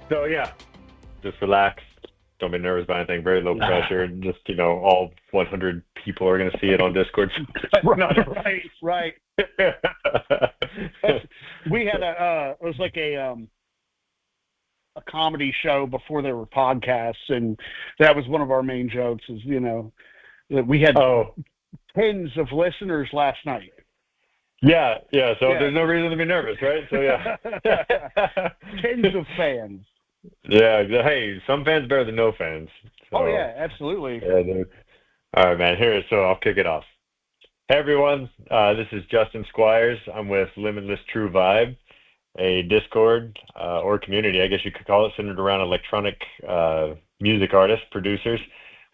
So yeah, just relax. Don't be nervous about anything. Very low pressure. Just all 100 people are gonna see it on Discord. Right. We had it was like a comedy show before there were podcasts, and that was one of our main jokes. Is that we had tens of listeners last night. Yeah. So there's no reason to be nervous, right? So yeah, tens of fans. Yeah. Hey, some fans better than no fans. So, oh yeah, absolutely. Yeah, dude. All right, man. So I'll kick it off. Hey everyone, this is Justin Squires. I'm with Limitless TrueVibe, a Discord or community, I guess you could call it, centered around electronic music artists, producers.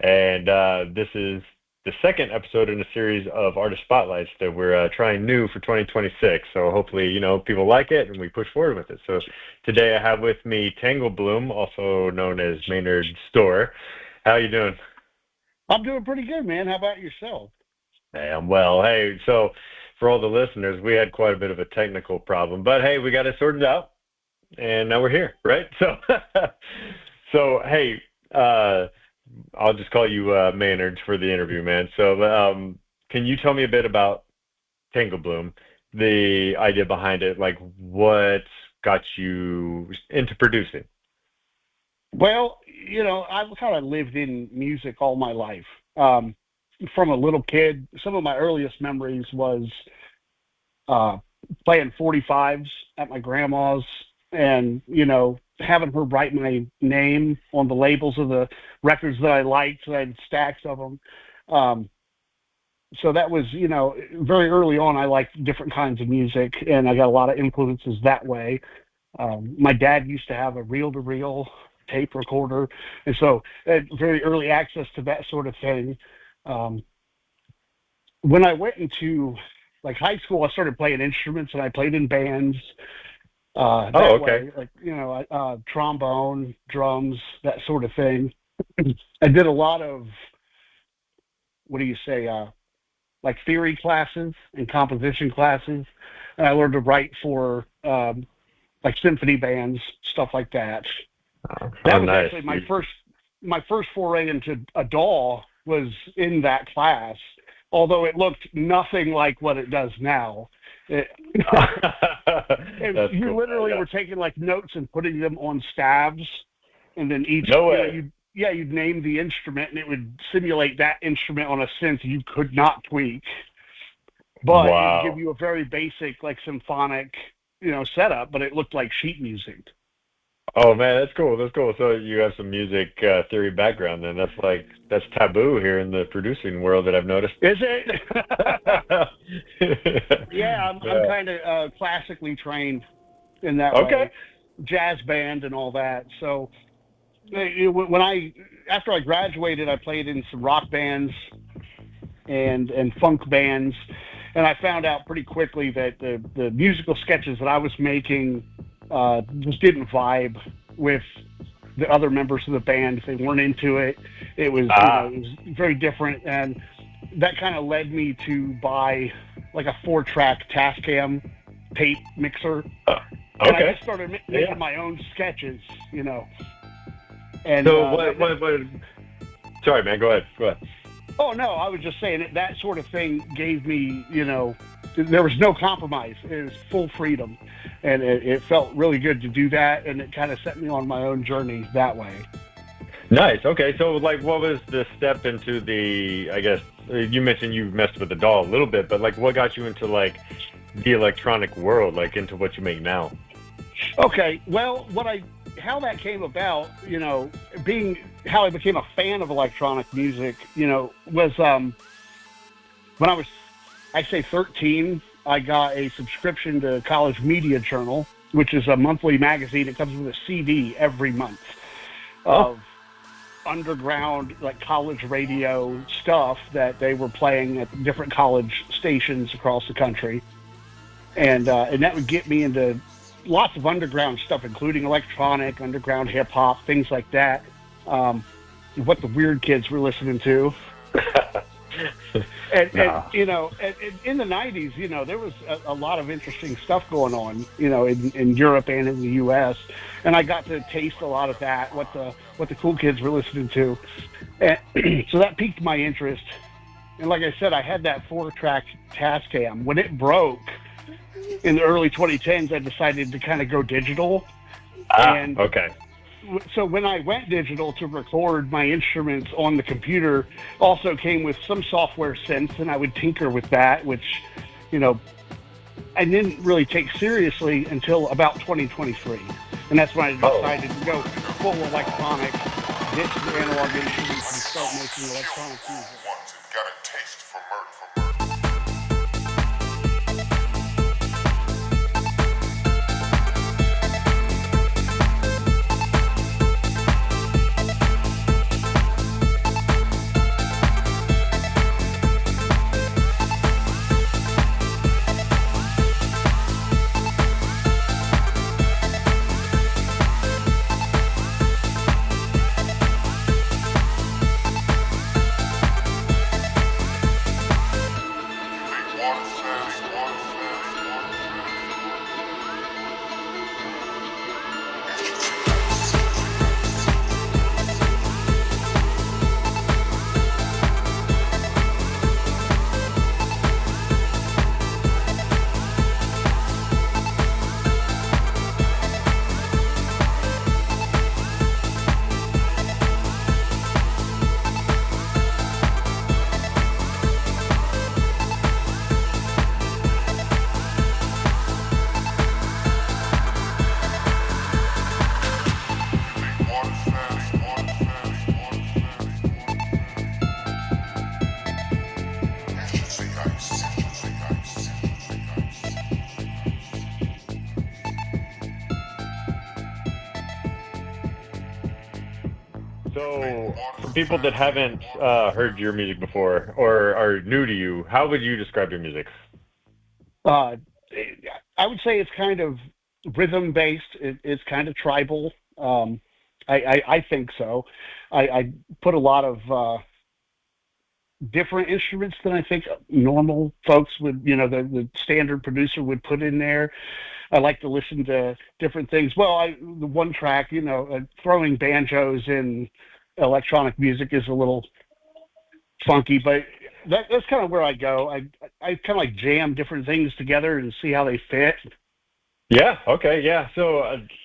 And this is the second episode in a series of artist spotlights that we're trying new for 2026. So hopefully, people like it and we push forward with it. So today I have with me Tanglebloom, also known as Maynard Store. How you doing? I'm doing pretty good, man. How about yourself? Hey, I'm well. Hey, so for all the listeners, we had quite a bit of a technical problem, but hey, we got it sorted out, and now we're here, right? So, hey, I'll just call you Maynard for the interview, man. So, can you tell me a bit about Tanglebloom, the idea behind it, like what got you into producing? Well, I've kind of lived in music all my life. From a little kid, some of my earliest memories was playing 45s at my grandma's and, having her write my name on the labels of the records that I liked. So I had stacks of them. So that was, very early on, I liked different kinds of music, and I got a lot of influences that way. My dad used to have a reel-to-reel tape recorder, and so I had very early access to that sort of thing. When I went into high school, I started playing instruments, and I played in bands. Okay. Way, trombone, drums, that sort of thing. I did a lot of, theory classes and composition classes, and I learned to write for symphony bands, stuff like that. That was nice. Actually my first foray into a DAW was in that class, although it looked nothing like what it does now. You literally were taking notes and putting them on stabs, and then you'd name the instrument, and it would simulate that instrument on a synth you could not tweak. But it would give you a very basic symphonic setup, but it looked like sheet music. Oh man, that's cool. So you have some music theory background, then. That's taboo here in the producing world that I've noticed. Is it? Yeah, I'm kind of classically trained in that way. Jazz band and all that. So after I graduated, I played in some rock bands and funk bands, and I found out pretty quickly that the musical sketches that I was making just didn't vibe with the other members of the band. They weren't into it. It was, it was very different, and that kind of led me to buy a 4-track Tascam tape mixer. And I just started making my own sketches, And so what? Sorry, man. Go ahead. Oh no, I was just saying that sort of thing gave me, there was no compromise. It was full freedom. And it felt really good to do that, and it kind of set me on my own journey that way. Nice. Okay, so what was the step into the? I guess you mentioned you messed with the DAW a little bit, but what got you into the electronic world, into what you make now? Okay, well, how that came about, how I became a fan of electronic music, was when I was, I say 13. I got a subscription to College Media Journal, which is a monthly magazine. It comes with a CD every month of underground, college radio stuff that they were playing at different college stations across the country. And that would get me into lots of underground stuff, including electronic, underground hip hop, things like that. What the weird kids were listening to. And No. in the '90s, there was a lot of interesting stuff going on, in Europe and in the U.S. And I got to taste a lot of that, what the cool kids were listening to, and so that piqued my interest. And like I said, I had that 4-track Tascam. When it broke in the early 2010s, I decided to kind of go digital. Ah, And okay. so when I went digital to record my instruments on the computer, also came with some software synths, and I would tinker with that, which, you know, I didn't really take seriously until about 2023, and that's when I Oh. decided to go full electronic, ditch the analog instruments, and start making electronic music. Got a taste for murder. So, for people that haven't heard your music before or are new to you, how would you describe your music? Uh, I would say it's kind of rhythm based. It's kind of tribal. I think so. I put a lot of different instruments than I think normal folks would, the standard producer would put in there. I like to listen to different things. Well, the one track, throwing banjos in electronic music is a little funky, but that's kind of where I go. I kind of like jam different things together and see how they fit. Yeah, okay, yeah. So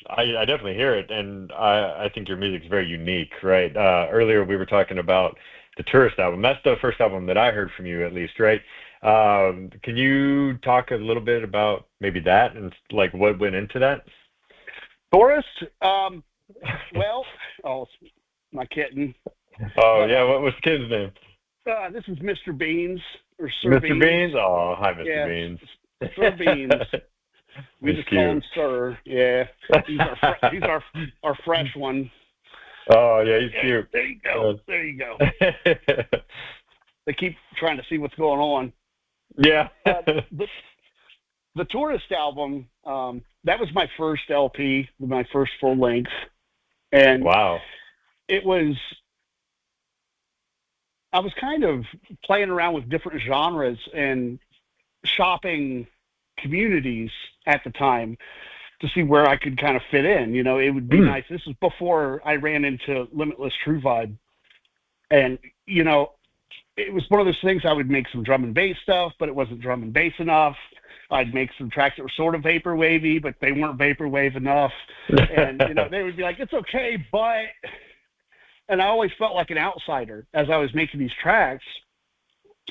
I definitely hear it, and I think your music's very unique, right? Earlier we were talking about the Tourist album. That's the first album that I heard from you, at least, right? Can you talk a little bit about maybe that and like what went into that? Tourist, well, oh, my kitten. Oh But yeah, what was the kid's name? this is Mr. Beans or Sir Mr. Beans. Beans? Oh, hi, Mr. Yeah, Beans. Sir Beans. We He's just call him cute. Sir. Yeah, he's our fresh one. Oh yeah, he's Yeah, cute. there you go. There you go. Uh, They keep trying to see what's going on. yeah. The Tourist album, that was my first LP, my first full length, and Wow. it was. I was kind of playing around with different genres and shopping communities at the time to see where I could kind of fit in. It would be Mm. nice. This is before I ran into Limitless TrueVibe, and it was one of those things. I would make some drum and bass stuff, but it wasn't drum and bass enough. I'd make some tracks that were sort of vaporwavy, but they weren't vaporwave enough. And they would be like, "It's okay," but and I always felt like an outsider as I was making these tracks,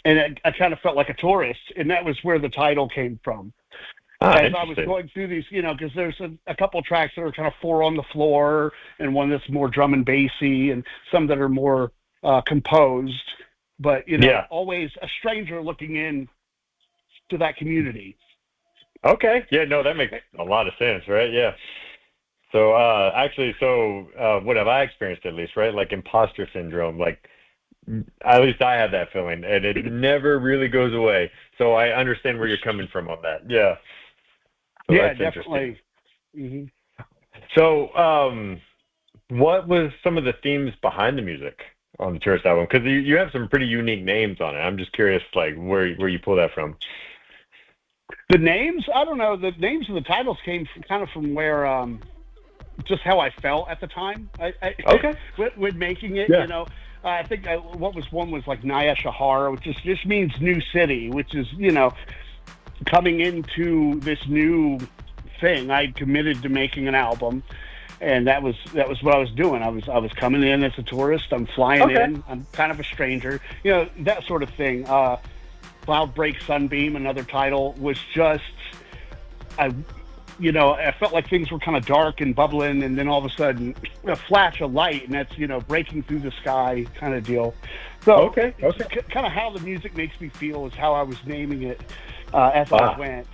and I kind of felt like a tourist, and that was where the title came from. Ah, As I was interesting. going through these, because there's a couple of tracks that are kind of four on the floor, and one that's more drum and bassy, and some that are more composed. But Yeah. always a stranger looking in to that community. Okay. Yeah, no, that makes a lot of sense, right? Yeah. So, what have I experienced at least, right? Like imposter syndrome, like at least I have that feeling, and it never really goes away. So I understand where you're coming from on that. Yeah. So Yeah, that's interesting. definitely. hmm So, what was some of the themes behind the music? on the tourist album? Because you have some pretty unique names on it. I'm just curious, like where you pull that from. The names, I don't know. The names of the titles came from, kind of from where, just how I felt at the time. Okay. With making it, Yeah. I think what was one was like Naya Shahar, which just means new city, which is coming into this new thing. I committed to making an album, and that was what I was doing. I was coming in as a tourist. I'm flying Okay. in. I'm kind of a stranger, that sort of thing. Cloud Break Sunbeam, another title, was just I I felt like things were kind of dark and bubbling, and then all of a sudden a flash of light, and that's breaking through the sky kind of deal. So Okay. Okay. kind of how the music makes me feel is how I was naming it as I went.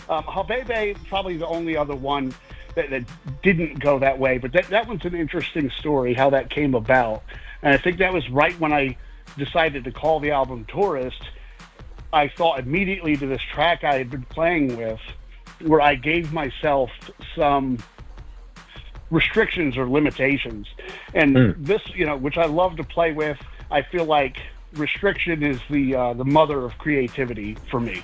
Habebe, probably the only other one that didn't go that way, but that one's an interesting story, how that came about. And I think that was right when I decided to call the album Tourist. I thought immediately to this track I had been playing with, where I gave myself some restrictions or limitations. And this, which I love to play with, I feel like restriction is the mother of creativity for me.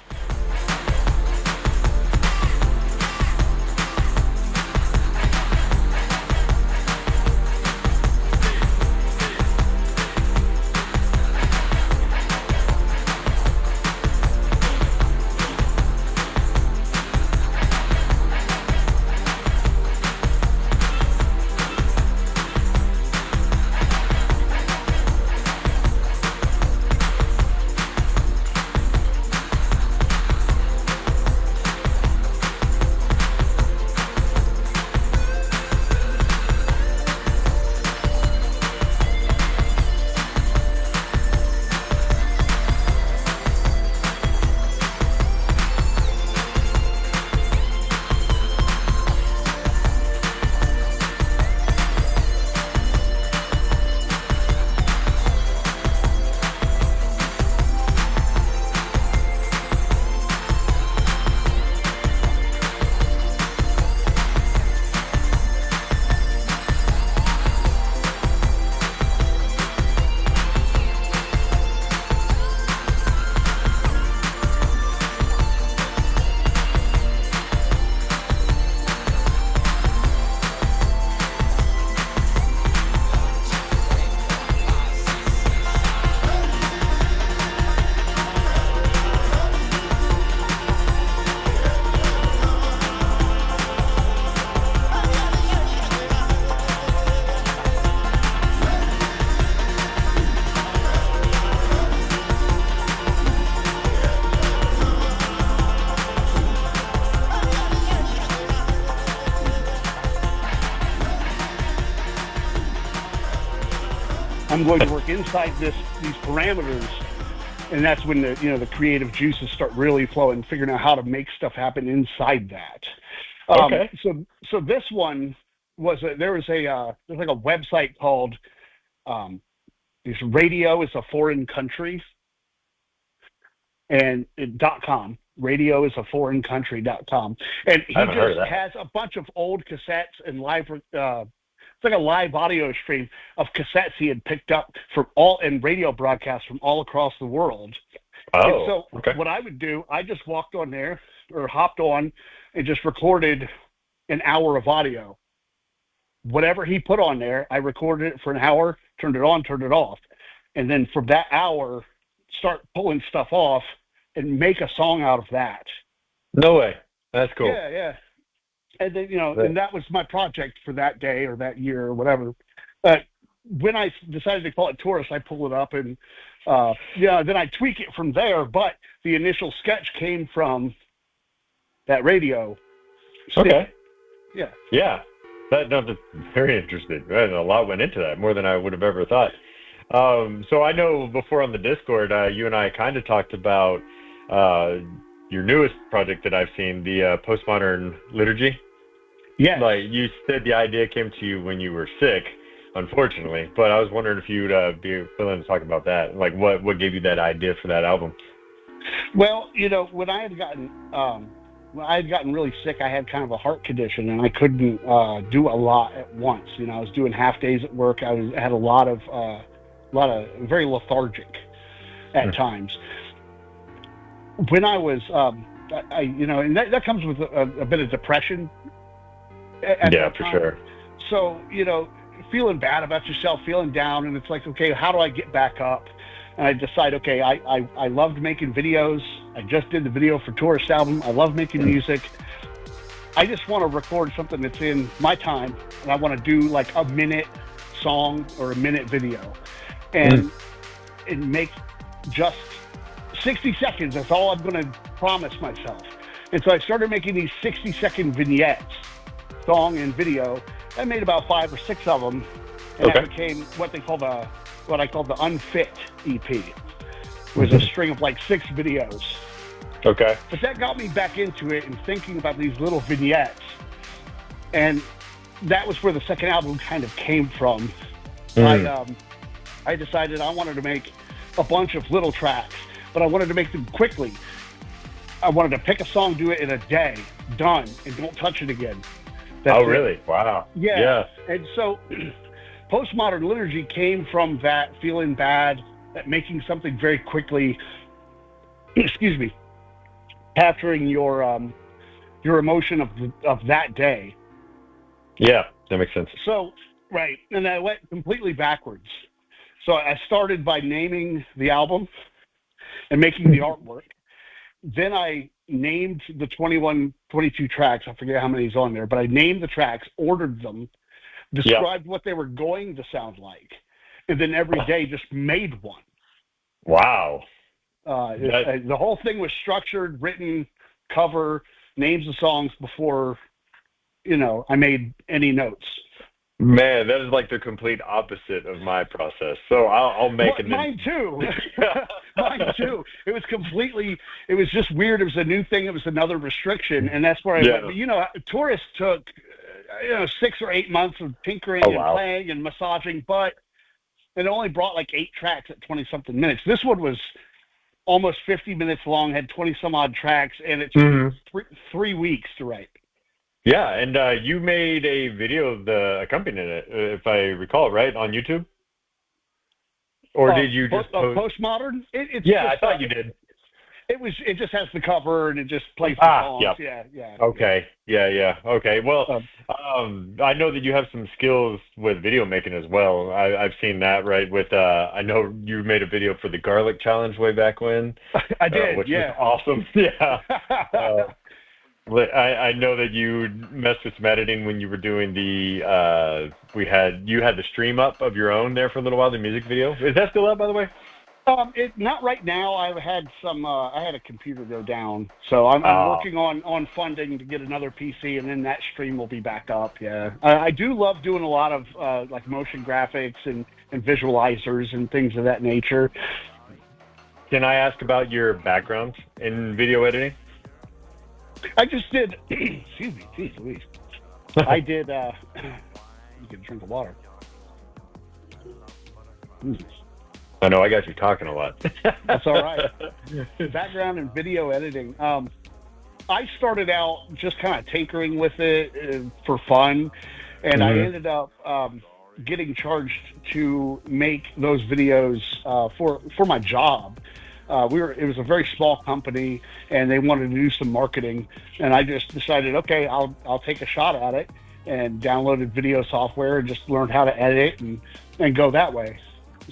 I'm going to work inside these parameters, and that's when the creative juices start really flowing, figuring out how to make stuff happen inside that. Okay. So this one was there's like a website called Radio is a Foreign Country and .com. Radio is a Foreign Country.com, and he just has a bunch of old cassettes and live. It's like a live audio stream of cassettes he had picked up from and radio broadcasts from all across the world. Oh, and so what I would do, I just walked on there or hopped on and just recorded an hour of audio. Whatever he put on there, I recorded it for an hour, turned it on, turned it off. And then from that hour, start pulling stuff off and make a song out of that. No way. That's cool. Yeah. And then, and that was my project for that day or that year or whatever. When I decided to call it Tourist, I pull it up and, then I tweak it from there. But the initial sketch came from that radio. Okay. Yeah. Yeah. That's very interesting. A lot went into that, more than I would have ever thought. So I know before on the Discord, you and I kind of talked about your newest project that I've seen, the Postmodern Liturgy. Yeah. Like you said, the idea came to you when you were sick, unfortunately. But I was wondering if you'd be willing to talk about that. Like, what gave you that idea for that album? Well, when I had gotten really sick, I had kind of a heart condition, and I couldn't do a lot at once. I was doing half days at work. I had a lot of very lethargic at times. When I was, and that comes with a bit of depression at Yeah, that for time. sure. So, feeling bad about yourself, feeling down, and it's like, okay, how do I get back up? And I decide, okay, I loved making videos. I just did the video for Tourist album. I love making music. I just want to record something that's in my time, and I want to do like a minute song or a minute video, and make just 60 seconds. That's all I'm going to promise myself. And so I started making these 60-second vignettes, song and video. I made about 5 or 6 of them, and that became what I call the Unfit EP. It was a string of like 6 videos. Okay. But that got me back into it and thinking about these little vignettes. And that was where the second album kind of came from. I decided I wanted to make a bunch of little tracks, but I wanted to make them quickly. I wanted to pick a song, do it in a day, done, and don't touch it again. That's really? Wow. Yeah. And so Postmodern Liturgy came from that feeling bad, at making something very quickly, capturing your emotion of that day. Yeah, that makes sense. So, right. And I went completely backwards. So I started by naming the album and making the artwork. Then I named the 22 tracks. I forget how many's on there, but I named the tracks, ordered them, described what they were going to sound like, and then every day just made one. Wow. The whole thing was structured, written, cover, names of songs before, I made any notes. Man, that is like the complete opposite of my process. So I'll make it. Mine too. Mine too. It was just weird. It was a new thing. It was another restriction. And that's where I went. But, Tourist took, 6 or 8 months of tinkering and playing and massaging, but it only brought like 8 tracks at 20 something minutes. This one was almost 50 minutes long, had 20 some odd tracks, and it took 3 weeks to write. Yeah, and you made a video of the accompaniment, if I recall, right, on YouTube? Or did you just post? Postmodern? I thought you did. It just has the cover and it just plays the songs. Yeah. Okay. Yeah. Okay. Well, I know that you have some skills with video making as well. I've seen that, right? With I know you made a video for the Garlic Challenge way back when. I did. Which was awesome. Yeah. I know that you messed with some editing when you were doing the you had the stream up of your own there for a little while, the music video. Is that still up, by the way? Not right now. I had a computer go down, so I'm working on funding to get another PC, and then that stream will be back up. Yeah, I do love doing a lot of like motion graphics and visualizers and things of that nature. Can I ask about your background in video editing? I just did. Excuse me, geez Louise. I did. You can drink the water. I know I got you talking a lot. That's all right. Background in video editing. I started out just kind of tinkering with it for fun, and I ended up getting charged to make those videos for my job. It was a very small company, and they wanted to do some marketing, and I just decided, okay, I'll take a shot at it, and downloaded video software and just learned how to edit and go that way.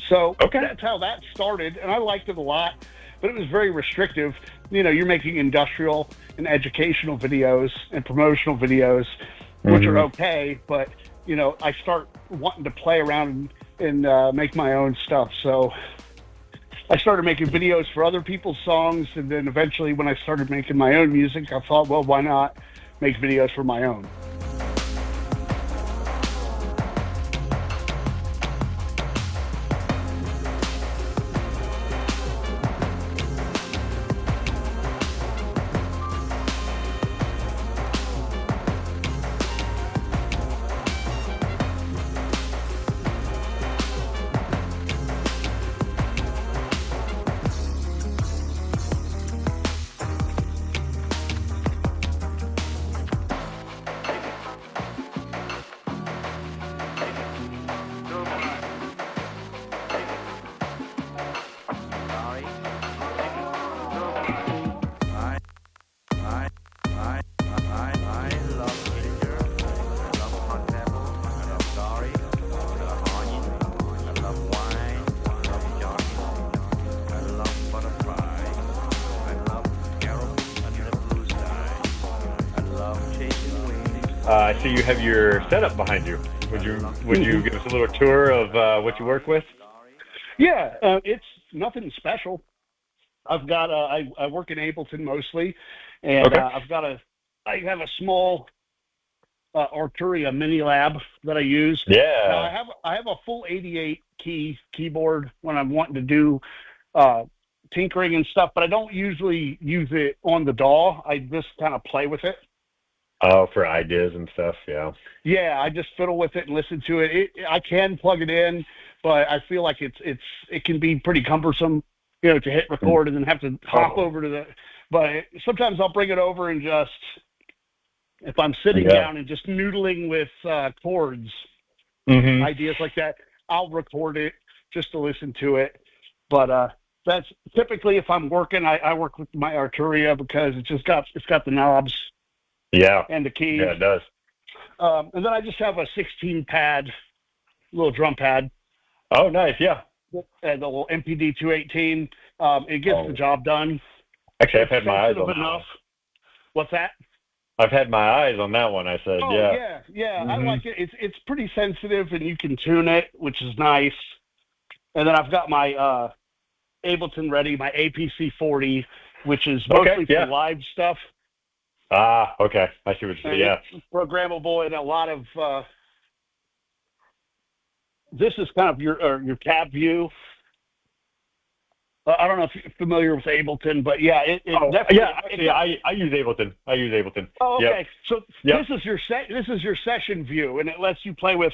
So that's how that started, and I liked it a lot, but it was very restrictive. You're making industrial and educational videos and promotional videos, which are okay, but I start wanting to play around and make my own stuff. So I started making videos for other people's songs, and then eventually when I started making my own music, I thought, well, why not make videos for my own? I see you have your setup behind you. Would you give us a little tour of what you work with? Yeah, it's nothing special. I've got I work in Ableton mostly, and Okay. I have a small Arturia mini lab that I use. Now Yeah. I have a full 88 key keyboard when I'm wanting to do uh, tinkering and stuff, but I don't usually use it on the DAW. I just kind of play with it. Oh, for ideas and stuff. Yeah. Yeah, I just fiddle with it and listen to it. I can plug it in, but I feel like it can be pretty cumbersome, to hit record and then have to hop Oh, over to the. But sometimes I'll bring it over and just if I'm sitting yeah. down and just noodling with chords, Hmm. ideas like that, I'll record it just to listen to it. But that's typically if I'm working, I work with my Arturia because it's got the knobs Yeah. and the keys. Yeah, it does. And then I just have a 16 pad, little drum pad, Oh, nice. Yeah. and the little MPD 218. It gets the Oh, job done. actually, I've It's had my eyes sensitive on that enough. one. What's that? I've had my eyes on that one. I said, Oh yeah. yeah, yeah. I Hmm. like it. It's pretty sensitive, and you can tune it, which is nice. And then I've got my Ableton ready, my APC 40, which is Okay. mostly for Yeah. live stuff, Ah, okay. I see what you're saying. and Yeah. it's programmable and a lot of. This is kind of your tab view. I don't know if you're familiar with Ableton, but yeah, it Oh, definitely. yeah. Actually, I use Ableton. I use Ableton. Oh, Yep. okay. So Yep. this is your session view, and it lets you play with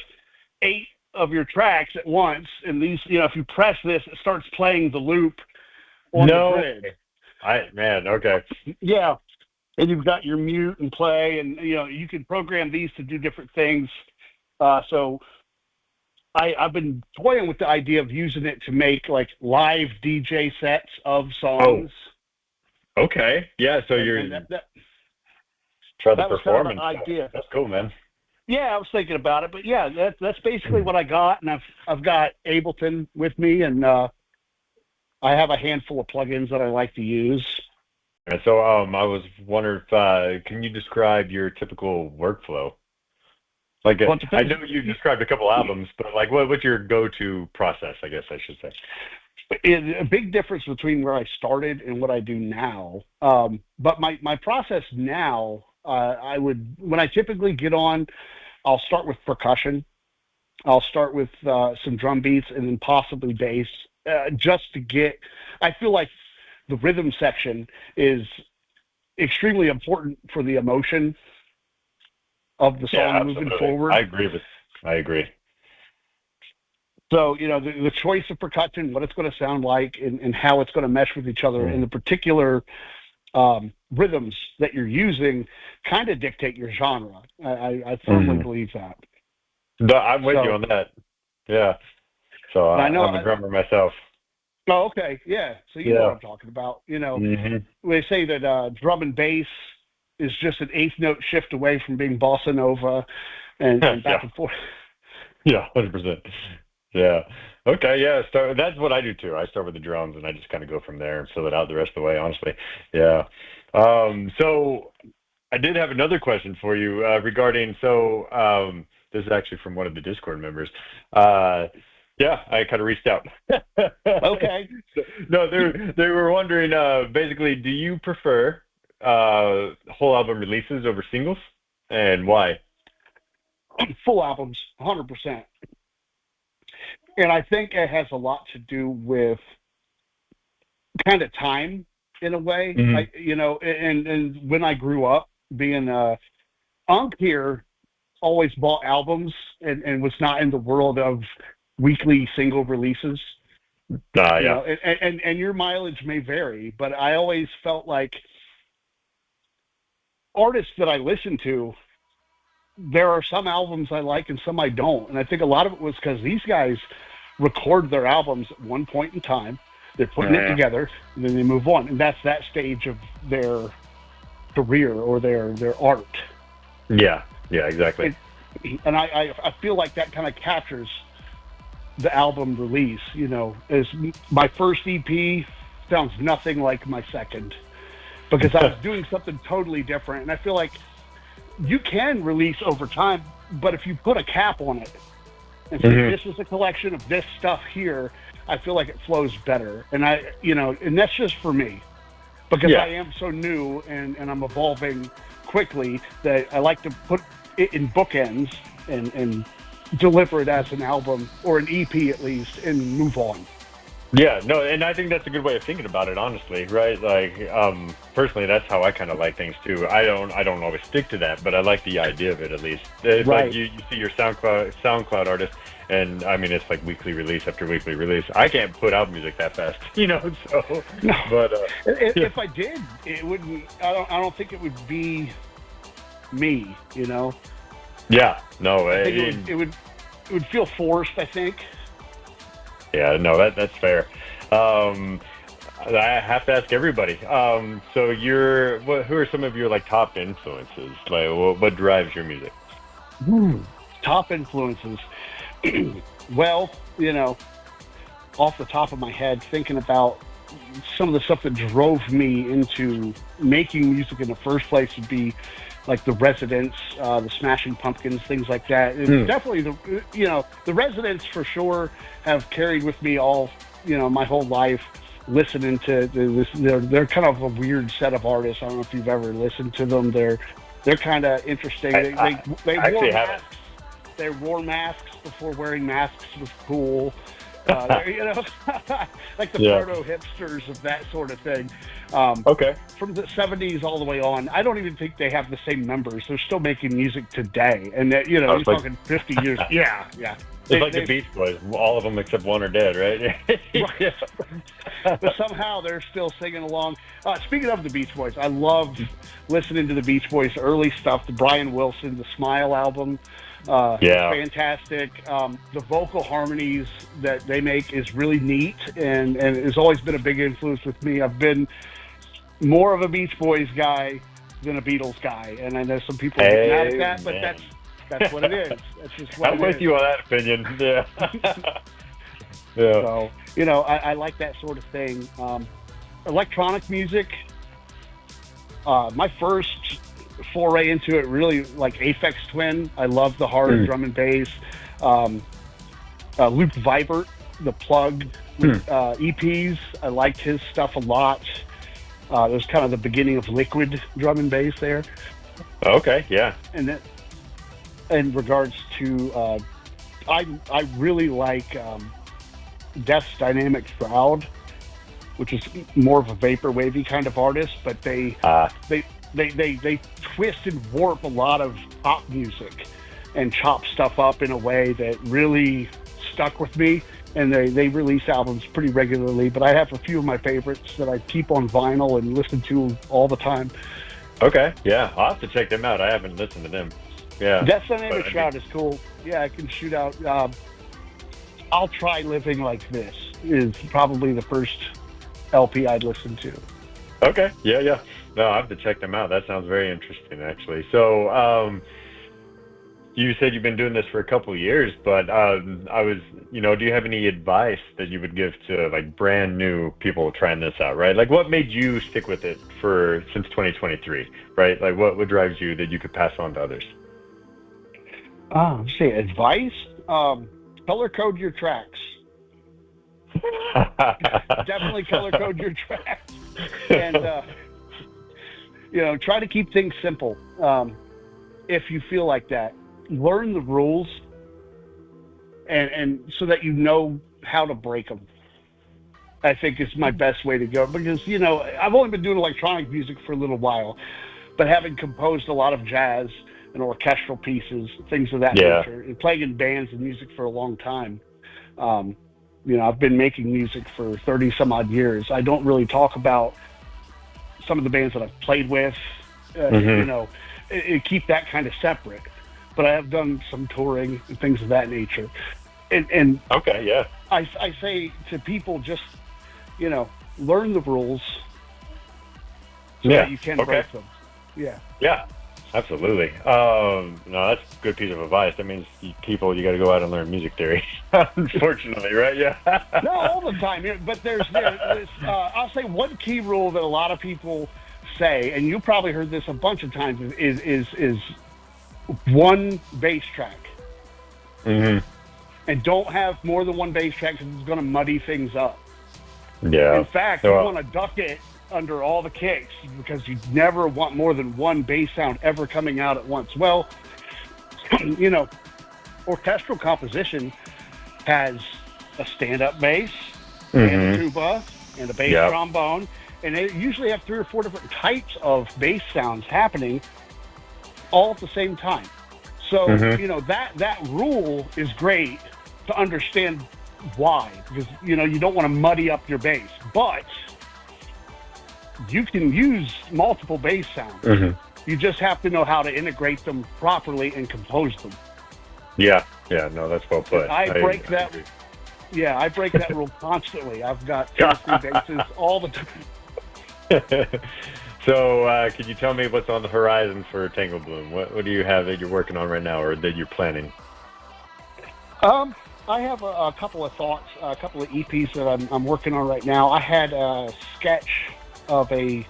8 of your tracks at once. And these, if you press this, it starts playing the loop on the No. grid. Man. Okay. Yeah, and you've got your mute and play, and you can program these to do different things. So I've been toying with the idea of using it to make like live DJ sets of Oh. songs, Okay. Yeah. So and you're that trying to that was kind of perform the and stuff. idea. That's cool, man. Yeah, I was thinking about it, but yeah, that's basically what I got, and I've got Ableton with me, and I have a handful of plugins that I like to use. And so, I was wondering if can you describe your typical workflow? Like, Well, it I depends. know you described a couple albums, but like, what's your go-to process? I guess I should say. A big difference between where I started and what I do now. But my process now, when I typically get on, I'll start with percussion. I'll start with some drum beats and then possibly bass, just to get. I feel like the rhythm section is extremely important for the emotion of the Yeah, song moving absolutely. forward. I agree. So, the choice of percussion, what it's going to sound like, and how it's going to mesh with each other, and Mm. the particular rhythms that you're using kind of dictate your genre. I firmly Mhm. believe that. No, I'm with you So, on that. Yeah. So and I know, I'm a drummer myself. oh, okay, yeah. So you know what Yeah. I'm talking about. Hmm. They say that drum and bass is just an eighth note shift away from being bossa nova and back Yeah. and forth. Yeah. 100%. Yeah. Okay. Yeah. That's what I do too. I start with the drums and I just kind of go from there and fill it out the rest of the way. Honestly. Yeah. So I did have another question for you regarding. So this is actually from one of the Discord members. Uh, yeah, I kind of reached out. Okay. No, they were wondering. Basically, do you prefer whole album releases over singles, and why? Full albums, 100%. And I think it has a lot to do with kind of time in a way. Hmm. And when I grew up being Unc here always bought albums and was not in the world of weekly single releases. Yeah. And your mileage may vary, but I always felt like artists that I listen to, there are some albums I like and some I don't. And I think a lot of it was because these guys record their albums at one point in time. They're putting it together, and then they move on. And that's that stage of their career or their art. Yeah. Yeah. Exactly. And I feel like that kind of captures the album release. As my first EP sounds nothing like my second because I was doing something totally different. And I feel like you can release over time, but if you put a cap on it and say Mhm. this is a collection of this stuff here, I feel like it flows better. And and that's just for me because I Yeah. am so new and I'm evolving quickly that I like to put it in bookends and deliver it as an album or an EP at least and move on. Yeah, no, and I think that's a good way of thinking about it, honestly, right? Like, personally, that's how I kind of like things too. I don't always stick to that, but I like the idea of it at least. It's like Right. you see your SoundCloud artist, and I mean, it's like weekly release after weekly release. I can't put out music that fast, So, No, but yeah, if I did, it wouldn't. I don't think it would be me. yeah, no, I think it would feel forced. I think. yeah, no, that's fair. Um, I have to ask everybody. So who are some of your like top influences? Like, what drives your music? Top influences. Well, off the top of my head, thinking about some of the stuff that drove me into making music in the first place would be like the Residents, the Smashing Pumpkins, things like that. And Hmm. definitely the Residents for sure have carried with me all, my whole life. Listening to this, they're kind of a weird set of artists. I don't know if you've ever listened to them. They're kind of interesting. They I wore actually haven't. masks. They wore masks before wearing masks was cool. Like the Yeah. proto hipsters of that sort of thing. Um, Okay. from the 70s all the way on, I don't even think they have the same members. They're still making music today, and that Oh, you're it's like talking 50 years. Yeah, yeah. it's like the Beach Boys. All of them except one are dead, right? Yeah. But somehow they're still singing along. Speaking of the Beach Boys, I love listening to the Beach Boys' early stuff. The Brian Wilson, the Smile album, Yeah. fantastic. The vocal harmonies that they make is really neat, and has always been a big influence with me. I've been more of a Beach Boys guy than a Beatles guy, and I know some people get mad at that, but Amen. that's what it is. That's just what I'm it with is. you on that opinion. Yeah. Yeah. So, I like that sort of thing. Electronic music, my first foray into it really like Aphex Twin. I love the hard drum and bass. Luke Vibert, the Plug EPs. I liked his stuff a lot. It was kind of the beginning of liquid drum and bass there. Okay. Yeah. And then, in regards to, I really like Death's Dynamic Shroud, which is more of a vaporwavy kind of artist, but they twist and warp a lot of pop music and chop stuff up in a way that really stuck with me. And they release albums pretty regularly, but I have a few of my favorites that I keep on vinyl and listen to all the time. Okay. Yeah. I'll have to check them out. I haven't listened to them. Yeah. Death's Dynamic But, Shroud is cool. Yeah, I can shoot out. I'll Try Living Like This is probably the first LP I'd listen to. Okay. Yeah. Yeah. No, I have to check them out. That sounds very interesting, actually. So, you said you've been doing this for a couple of years, but do you have any advice that you would give to like brand new people trying this out, right? Like what made you stick with it since 2023, right? Like what drives you that you could pass on to others? Say advice? Color code your tracks. Definitely color code your tracks. And, try to keep things simple. If you feel like that, learn the rules and so that you know how to break them. I think is my best way to go because, I've only been doing electronic music for a little while, but having composed a lot of jazz and orchestral pieces, things of that nature, and playing in bands and music for a long time. I've been making music for 30 some odd years. I don't really talk about some of the bands that I've played with, keep that kind of separate, but I have done some touring and things of that nature. And Okay. Yeah. I say to people, just, learn the rules so that you can break them. Yeah. Yeah. Absolutely. No, that's a good piece of advice. That means you got to go out and learn music theory. Unfortunately, right? Yeah. No, all the time. But there's I'll say one key rule that a lot of people say, and you probably heard this a bunch of times, is one bass track. Mm-hmm. And don't have more than one bass track because it's going to muddy things up. Yeah. In fact, you want to duck it under all the kicks because you never want more than one bass sound ever coming out at once. Well, you know, orchestral composition has a stand-up bass and a tuba and a bass trombone, and they usually have 3 or 4 different types of bass sounds happening all at the same time. So, you know, that rule is great to understand why, because, you know, you don't want to muddy up your bass, but you can use multiple bass sounds. You just have to know how to integrate them properly and compose them. Yeah, no, that's well put. I break that rule constantly. I've got 2 or 3 basses all the time. So, could you tell me what's on the horizon for Tanglebloom? What do you have that you're working on right now, or that you're planning? I have a couple of thoughts, a couple of EPs that I'm working on right now. I had a sketch of a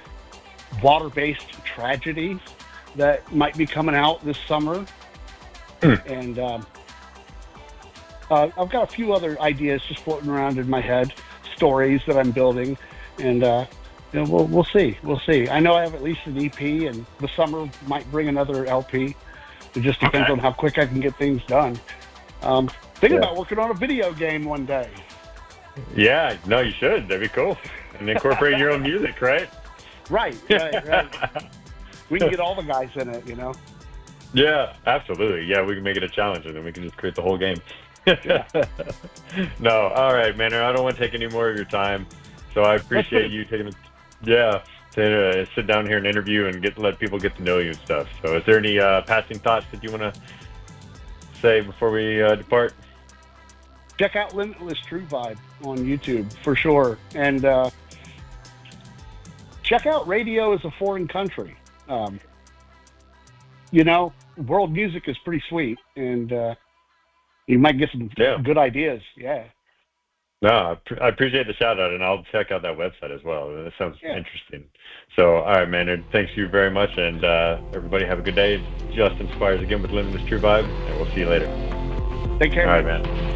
water-based tragedy that might be coming out this summer, and I've got a few other ideas just floating around in my head, stories that I'm building, and you know, we'll see. I know I have at least an EP, and the summer might bring another LP. It just depends on how quick I can get things done. Thinking about working on a video game one day. Yeah, no, you should. That'd be cool. And incorporate your own music, right? Right. We can get all the guys in it, you know? Yeah, absolutely. Yeah, we can make it a challenge, and then we can just create the whole game. No, all right, man. I don't want to take any more of your time, so I appreciate you taking to sit down here and interview and let people get to know you and stuff. So is there any passing thoughts that you want to say before we depart? Check out Limitless TrueVibe on YouTube for sure, and check out Radio as a Foreign Country. You know, world music is pretty sweet, and you might get some good ideas. Yeah. No, I appreciate the shout out, and I'll check out that website as well. That sounds interesting. So, all right, man. Thanks you very much, and everybody have a good day. Justin Squires again with Limitless TrueVibe, and we'll see you later. Take care. All right, man.